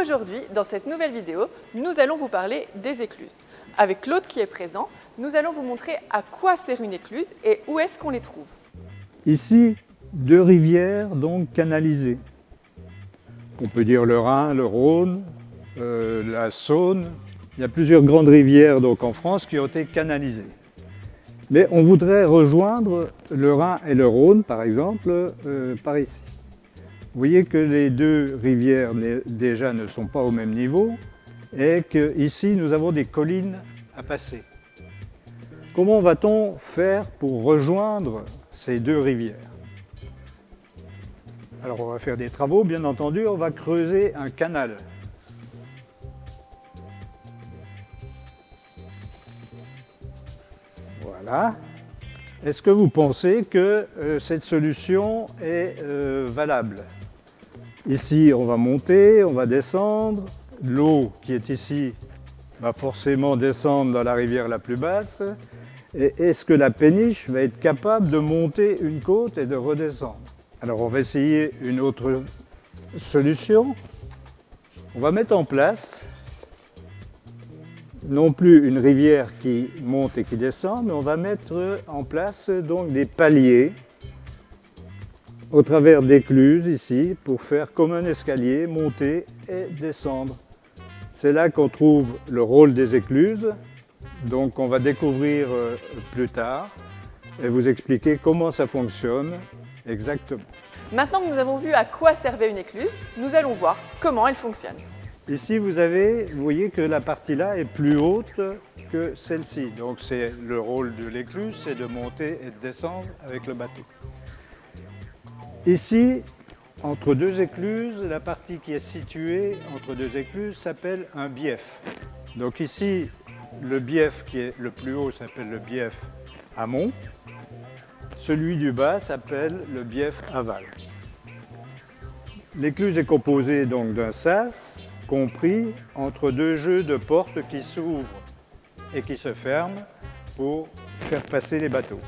Aujourd'hui, dans cette nouvelle vidéo, nous allons vous parler des écluses. Avec Claude qui est présent, nous allons vous montrer à quoi sert une écluse et où est-ce qu'on les trouve. Ici, deux rivières donc canalisées. On peut dire le Rhin, le Rhône, la Saône. Il y a plusieurs grandes rivières donc en France qui ont été canalisées. Mais on voudrait rejoindre le Rhin et le Rhône, par exemple, par ici. Vous voyez que les deux rivières déjà ne sont pas au même niveau et qu'ici nous avons des collines à passer. Comment va-t-on faire pour rejoindre ces deux rivières? Alors on va faire des travaux, bien entendu, on va creuser un canal. Voilà. Est-ce que vous pensez que cette solution est valable? Ici, on va monter, on va descendre. L'eau qui est ici va forcément descendre dans la rivière la plus basse. Et est-ce que la péniche va être capable de monter une côte et de redescendre? Alors, on va essayer une autre solution. On va mettre en place non plus une rivière qui monte et qui descend, mais on va mettre en place donc des paliers au travers d'écluses ici pour faire comme un escalier, monter et descendre. C'est là qu'on trouve le rôle des écluses, donc on va découvrir plus tard et vous expliquer comment ça fonctionne exactement. Maintenant que nous avons vu à quoi servait une écluse, nous allons voir comment elle fonctionne. Ici vous voyez que la partie là est plus haute que celle-ci, donc c'est le rôle de l'écluse, c'est de monter et de descendre avec le bateau. Ici, entre deux écluses, la partie qui est située entre deux écluses s'appelle un bief. Donc ici, le bief qui est le plus haut s'appelle le bief amont. Celui du bas s'appelle le bief aval. L'écluse est composée donc d'un sas compris entre deux jeux de portes qui s'ouvrent et qui se ferment pour faire passer les bateaux.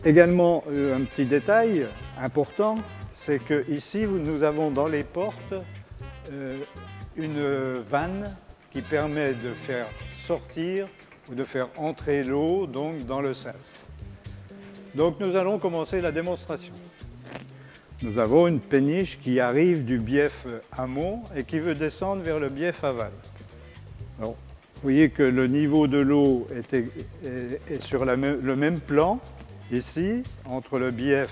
Également, un petit détail important, c'est qu'ici, nous avons dans les portes une vanne qui permet de faire sortir ou de faire entrer l'eau donc dans le sas. Donc nous allons commencer la démonstration. Nous avons une péniche qui arrive du bief amont et qui veut descendre vers le bief aval. Alors, vous voyez que le niveau de l'eau est sur le même plan. Ici, entre le bief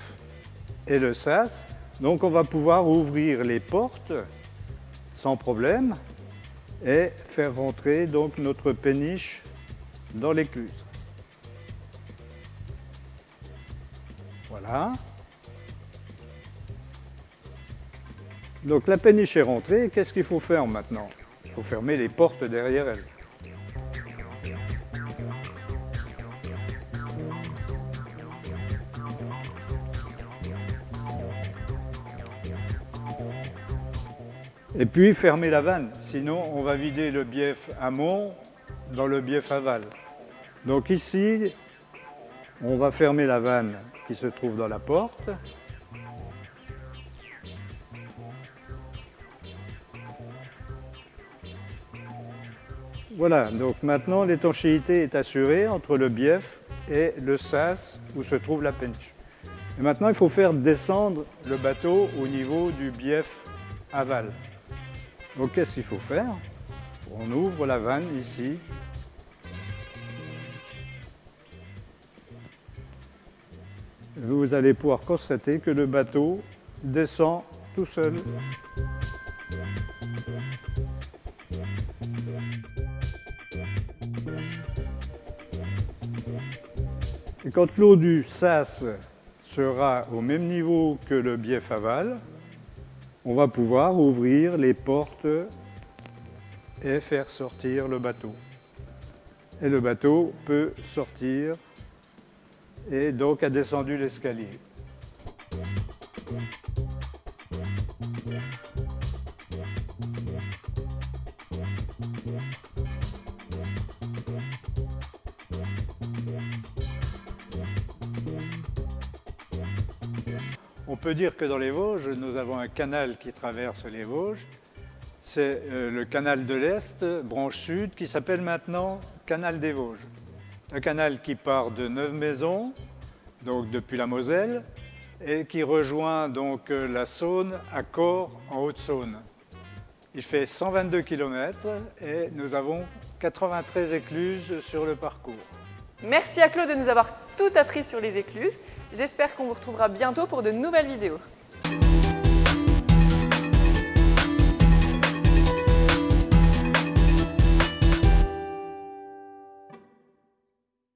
et le sas, donc on va pouvoir ouvrir les portes sans problème et faire rentrer donc notre péniche dans l'écluse. Voilà. Donc la péniche est rentrée, qu'est-ce qu'il faut faire maintenant? Il faut fermer les portes derrière elle. Et puis fermer la vanne, sinon on va vider le bief amont dans le bief aval. Donc ici, on va fermer la vanne qui se trouve dans la porte. Voilà, donc maintenant l'étanchéité est assurée entre le bief et le sas où se trouve la péniche. Et maintenant il faut faire descendre le bateau au niveau du bief aval. Donc qu'est-ce qu'il faut faire? On ouvre la vanne ici. Vous allez pouvoir constater que le bateau descend tout seul. Et quand l'eau du sas sera au même niveau que le bief aval, on va pouvoir ouvrir les portes et faire sortir le bateau. Et le bateau peut sortir et donc a descendu l'escalier. On peut dire que dans les Vosges, nous avons un canal qui traverse les Vosges. C'est le canal de l'Est, branche sud, qui s'appelle maintenant Canal des Vosges. Un canal qui part de Neuve-Maisons, donc depuis la Moselle, et qui rejoint donc la Saône à Cors, en Haute-Saône. Il fait 122 km et nous avons 93 écluses sur le parcours. Merci à Claude de nous avoir tout appris sur les écluses. J'espère qu'on vous retrouvera bientôt pour de nouvelles vidéos.